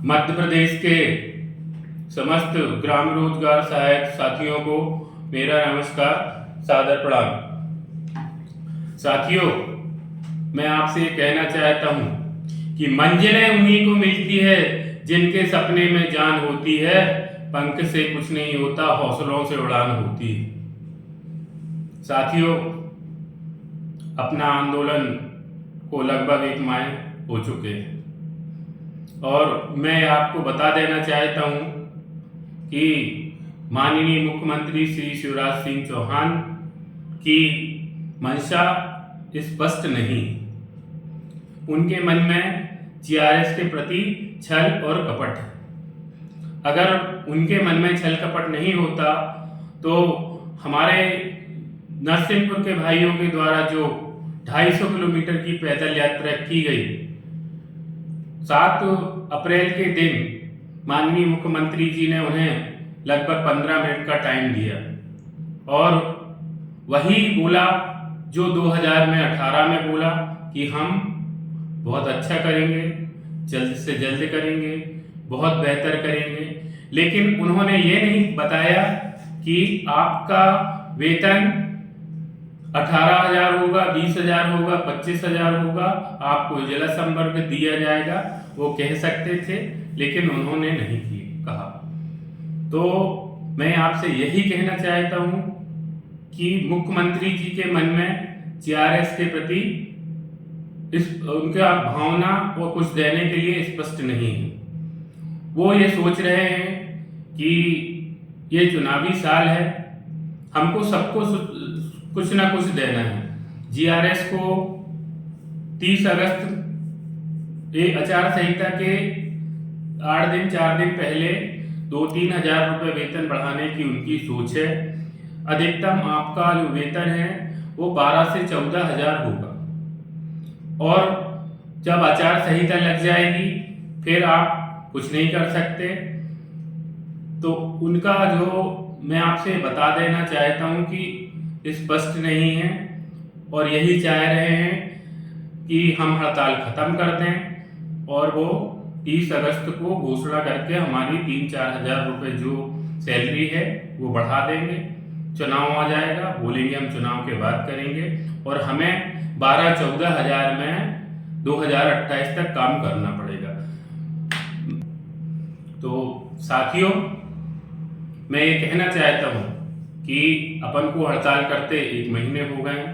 मध्य प्रदेश के समस्त ग्राम रोजगार सहायक साथियों को मेरा नमस्कार, सादर प्रणाम। साथियों, मैं आपसे कहना चाहता हूं कि मंजिलें उन्हीं को मिलती है जिनके सपने में जान होती है। पंख से कुछ नहीं होता, हौसलों से उड़ान होती है। साथियों, अपना आंदोलन को लगभग 1 माह हो चुके हैं और मैं आपको बता देना चाहता हूं कि माननीय मुख्यमंत्री श्री शिवराज सिंह चौहान की मंशा स्पष्ट नहीं। उनके मन में जीआरएस के प्रति छल और कपट है। अगर उनके मन में छल कपट नहीं होता तो हमारे नरसिंहपुर के भाइयों के द्वारा जो 250 किलोमीटर की पैदल यात्रा की गई, 7 अप्रैल के दिन माननीय मुख्यमंत्री जी ने उन्हें लगभग 15 मिनट का टाइम दिया और वही बोला जो 2018 में बोला कि हम बहुत अच्छा करेंगे, जल्द से जल्द करेंगे, बहुत बेहतर करेंगे। लेकिन उन्होंने ये नहीं बताया कि आपका वेतन 18,000 होगा, 20,000 होगा, 25,000 होगा, आपको जिला संवर्ग दिया जाएगा। वो कह सकते थे लेकिन उन्होंने नहीं कहा। तो मैं आपसे यही कहना चाहता हूं कि मुख्यमंत्री जी के मन में जीआरएस के प्रति उनका भावना और कुछ देने के लिए स्पष्ट नहीं है। वो ये सोच रहे हैं कि ये चुनावी साल है, हमको सबको कुछ ना कुछ देना है। जीआरएस को 30 अगस्त आचार संहिता के 8 दिन 4 दिन पहले 2-3 हजार रुपए वेतन बढ़ाने की उनकी सोच है। अधिकतम आपका जो वेतन है वो 12 से 14 हजार होगा और जब आचार संहिता लग जाएगी फिर आप कुछ नहीं कर सकते। तो उनका जो मैं आपसे बता देना चाहता हूं कि स्पष्ट नहीं है और यही चाह रहे हैं कि हम हड़ताल खत्म कर दें और वो 30 अगस्त को घोषणा करके हमारी 3-4 हजार रुपए जो सैलरी है वो बढ़ा देंगे। चुनाव आ जाएगा, बोलेंगे हम चुनाव के बाद करेंगे और हमें 12-14 हजार में 2028 तक काम करना पड़ेगा। तो साथियों, मैं ये कहना चाहता हूं कि अपन को हड़ताल करते 1 महीने हो गए।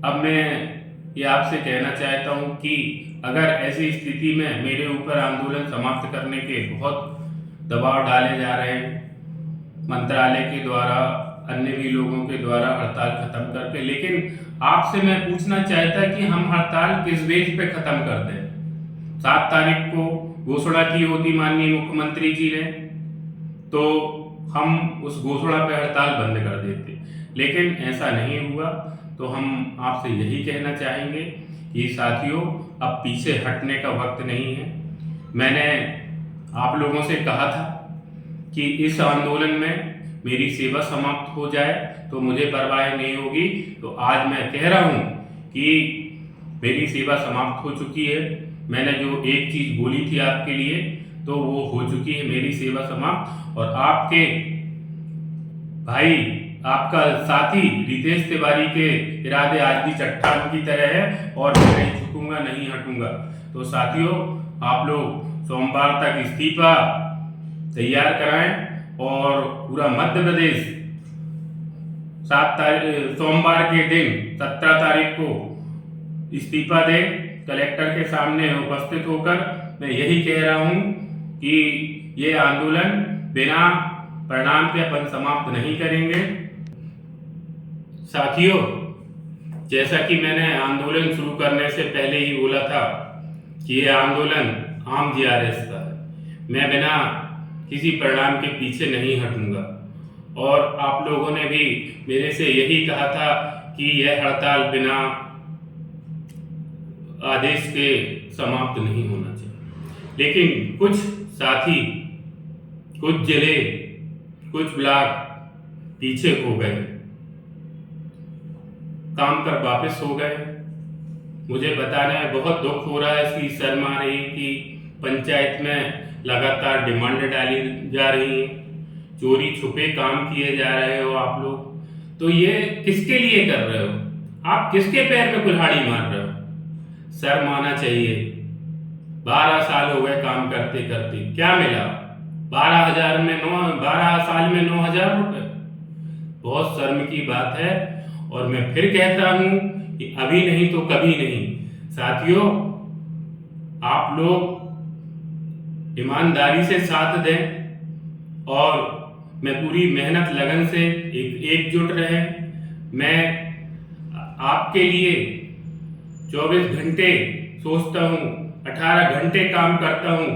अब मैं ये आपसे कहना चाहता हूं कि अगर ऐसी स्थिति में मेरे ऊपर आंदोलन समाप्त करने के बहुत दबाव डाले जा रहे हैं मंत्रालय के द्वारा, अन्य भी लोगों के द्वारा हड़ताल खत्म करके, लेकिन आपसे मैं पूछना चाहता कि हम हड़ताल किस बेस पे खत्म कर दें। 7 तारीख को घोषणा की होती माननीय मुख्यमंत्री जी ने तो हम उस घोषणा पे हड़ताल बंद कर देते, लेकिन ऐसा नहीं हुआ। तो हम आपसे यही कहना चाहेंगे कि साथियों, अब पीछे हटने का वक्त नहीं है। मैंने आप लोगों से कहा था कि इस आंदोलन में मेरी सेवा समाप्त हो जाए तो मुझे परवाह नहीं होगी। तो आज मैं कह रहा हूं कि मेरी सेवा समाप्त हो चुकी है। मैंने जो एक चीज बोली थी आपके लिए तो वो हो चुकी है, मेरी सेवा समाप्त। और आपके भाई, आपका साथी रितेश तिवारी के इरादे आज भी चट्टान की तरह है और मैं नहीं झुकूंगा, नहीं हटूंगा। तो साथियों, आप लोग सोमवार तक इस्तीफा तैयार कराएं और पूरा मध्य प्रदेश 7 तारीख सोमवार के दिन 17 तारीख को इस्तीफा दे कलेक्टर के सामने उपस्थित होकर। मैं यही कह रहा हूं कि ये आंदोलन बिना परिणाम के अपन समाप्त नहीं करेंगे। साथियों, जैसा कि मैंने आंदोलन शुरू करने से पहले ही बोला था कि ये आंदोलन आम जीआरएस का है। मैं बिना किसी परिणाम के पीछे नहीं हटूंगा और आप लोगों ने भी मेरे से यही कहा था कि यह हड़ताल बिना आदेश के समाप्त नहीं होना चाहिए। लेकिन कुछ साथी, कुछ जिले, कुछ ब्लॉक पीछे हो गए, काम पर वापस हो गए। मुझे बताने में बहुत दुख हो रहा है, इसकी शर्म आ रही कि पंचायत में लगातार डिमांड डाली जा रही है, चोरी छुपे काम किए जा रहे हो आप लोग। तो ये किसके लिए कर रहे हो? आप किसके पैर में कुल्हाड़ी मार रहे हो? शर्म आना चाहिए। 12 साल हो गए काम करते करते, क्या मिला? 12 साल में 9,000 रुपए। बहुत शर्म की बात है। और मैं फिर कहता हूं कि अभी नहीं तो कभी नहीं। साथियों, आप लोग ईमानदारी से साथ दें और मैं पूरी मेहनत लगन से एकजुट रहे। मैं आपके लिए 24 घंटे सोचता हूँ, 18 घंटे काम करता हूँ।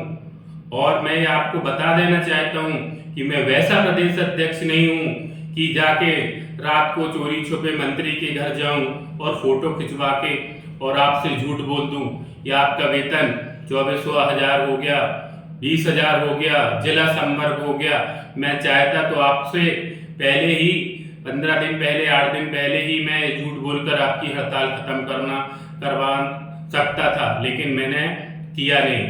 और मैं आपको बता देना चाहता हूँ कि मैं वैसा प्रदेश अध्यक्ष नहीं हूँ कि जाके रात को चोरी छुपे मंत्री के घर जाऊं और फोटो खिंचवा के और आपसे झूठ बोल दूं या आपका वेतन 24,000 हो गया, 20,000 हो गया, जिला संवर्ग हो गया। मैं चाहता तो आपसे पहले ही 15 दिन पहले, 8 दिन पहले ही मैं झूठ बोलकर आपकी हड़ताल खत्म करवा सकता था, लेकिन मैंने किया नहीं।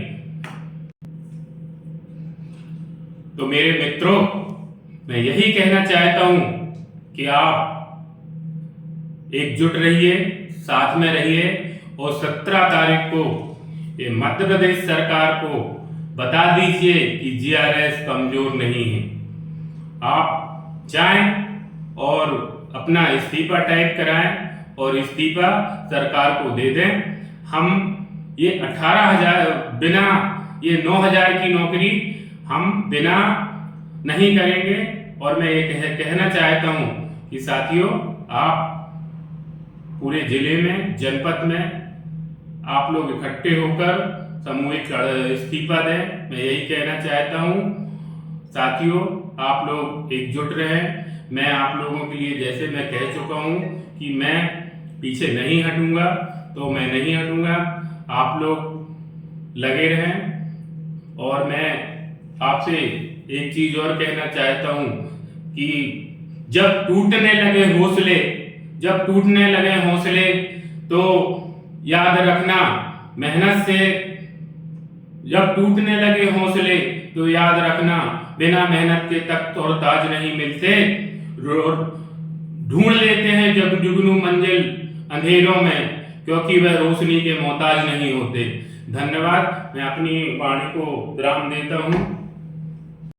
तो मेरे मित्रों, मैं यही कहना चाहता हूं कि आप एकजुट रहिए, साथ में रहिए और 17 तारीख को ये मध्य प्रदेश सरकार को बता दीजिए कि जीआरएस कमजोर नहीं है। आप जाएं और अपना इस्तीफा टाइप कराएं और इस्तीफा सरकार को दे दें। हम ये 18,000 बिना ये 9,000 की नौकरी हम बिना नहीं करेंगे। और मैं ये कहना चाहता हूं कि साथियों, आप पूरे जिले में, जनपद में आप लोग इकट्ठे होकर सामूहिक इस्तीफा दें। मैं यही कहना चाहता हूं। साथियों, आप लोग एकजुट रहें। मैं आप लोगों के लिए, जैसे मैं कह चुका हूं कि मैं पीछे नहीं हटूंगा, तो मैं नहीं हटूंगा। आप लोग लगे रहें। और मैं आपसे एक चीज और कहना चाहता हूं कि जब टूटने लगे हौसले तो याद रखना मेहनत से, जब टूटने लगे हौसले तो याद रखना बिना मेहनत के तख्त और ताज नहीं मिलते। ढूंढ लेते हैं जब जुगनू मंजिल अंधेरों में, क्योंकि वह रोशनी के मोहताज नहीं होते। धन्यवाद। मैं अपनी वाणी को विराम देता हूं।